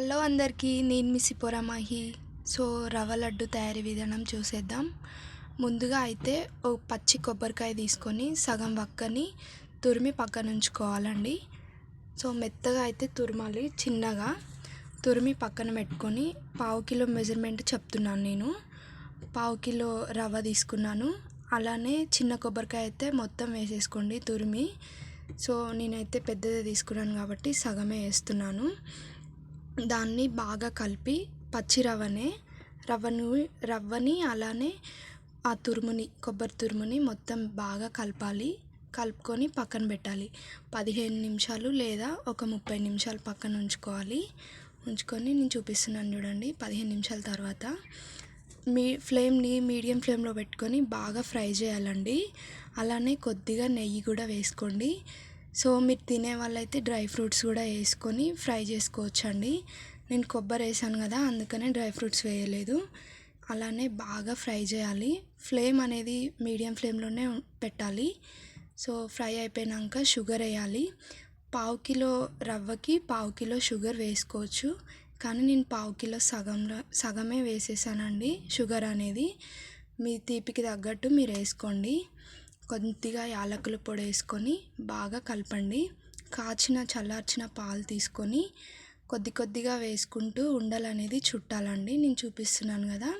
Hello అందరికీ, నేను మీ సిపోరా Mahe. So రవ్వ లడ్డు తయారీ విధానం చూసేద్దాం. ముందుగా అయితే ఓ పచ్చి కొబ్బరికాయ తీసుకొని సగం వక్కని తురిమి పక్కన ఉంచుకోవాలండి. సో మెత్తగా అయితే తురమాలి, చిన్నగా తురిమి పక్కన పెట్టుకొని పావు కిలో మెజర్మెంట్ చెప్తున్నాను నేను. పావు కిలో రవ్వ తీసుకున్నాను. అలానే చిన్న కొబ్బరికాయ అయితే మొత్తం వేసేసుకోండి తురిమి. సో నేనైతే పెద్దదే తీసుకున్నాను కాబట్టి సగమే వేస్తున్నాను. దాన్ని బాగా కలిపి పచ్చి రవ్వని అలానే ఆ కొబ్బరి తురుముని మొత్తం బాగా కలపాలి. కలుపుకొని పక్కన పెట్టాలి. 15 నిమిషాలు లేదా ఒక 30 నిమిషాలు పక్కన ఉంచుకొని నేను చూపిస్తున్నాను చూడండి. 15 నిమిషాల తర్వాత ఫ్లేమ్ని మీడియం ఫ్లేమ్లో పెట్టుకొని బాగా ఫ్రై చేయాలండి. అలానే కొద్దిగా నెయ్యి కూడా వేసుకోండి. సో మీరు తినే వాళ్ళైతే డ్రై ఫ్రూట్స్ కూడా వేసుకొని ఫ్రై చేసుకోవచ్చండి. నేను కొబ్బరి వేసాను కదా, అందుకనే డ్రై ఫ్రూట్స్ వేయలేదు. అలానే బాగా ఫ్రై చేయాలి. ఫ్లేమ్ అనేది మీడియం ఫ్లేమ్లోనే పెట్టాలి. సో ఫ్రై అయిపోయాక షుగర్ వేయాలి. పావు కిలో రవ్వకి పావు కిలో షుగర్ వేసుకోవచ్చు, కానీ నేను పావు కిలో సగమే వేసేసానండి. షుగర్ అనేది మీ తీపికి తగ్గట్టు మీరు వేసుకోండి. కొద్దిగా యాలకుల పొడి వేసుకొని బాగా కలపండి. చల్లార్చిన పాలు తీసుకొని కొద్దిగా వేసుకుంటూ ఉండలు అనేది చుట్టాలండి. నేను చూపిస్తున్నాను కదా,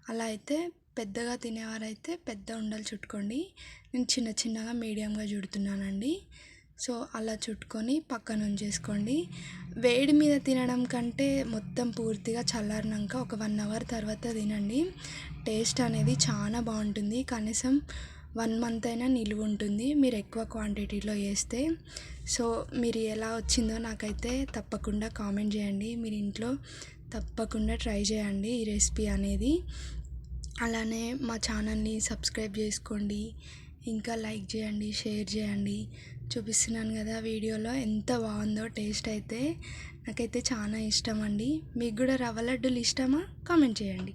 అలా అయితే పెద్దగా తినేవారైతే పెద్ద ఉండలు చుట్టుకోండి. నేను చిన్నగా మీడియంగా చుడుతున్నానండి. సో అలా చుట్టుకొని పక్కన ఉంచేసుకోండి. వేడి మీద తినడం కంటే మొత్తం పూర్తిగా చల్లారినాక ఒక 1 అవర్ తర్వాత తినండి. టేస్ట్ అనేది చాలా బాగుంటుంది. కనీసం 1 మంత్ అయినా నిలువ ఉంటుంది మీరు ఎక్కువ క్వాంటిటీలో వేస్తే. సో మీరు ఎలా వచ్చిందో నాకైతే తప్పకుండా కామెంట్ చేయండి. మీరు ఇంట్లో తప్పకుండా ట్రై చేయండి ఈ రెసిపీ అనేది. అలానే మా ఛానల్ని సబ్స్క్రైబ్ చేసుకోండి, ఇంకా లైక్ చేయండి, షేర్ చేయండి. చూపిస్తున్నాను కదా వీడియోలో ఎంత బాగుందో. టేస్ట్ అయితే నాకైతే చాలా ఇష్టం అండి. మీకు కూడా రవ్వ లడ్డూలు ఇష్టమా? కామెంట్ చేయండి.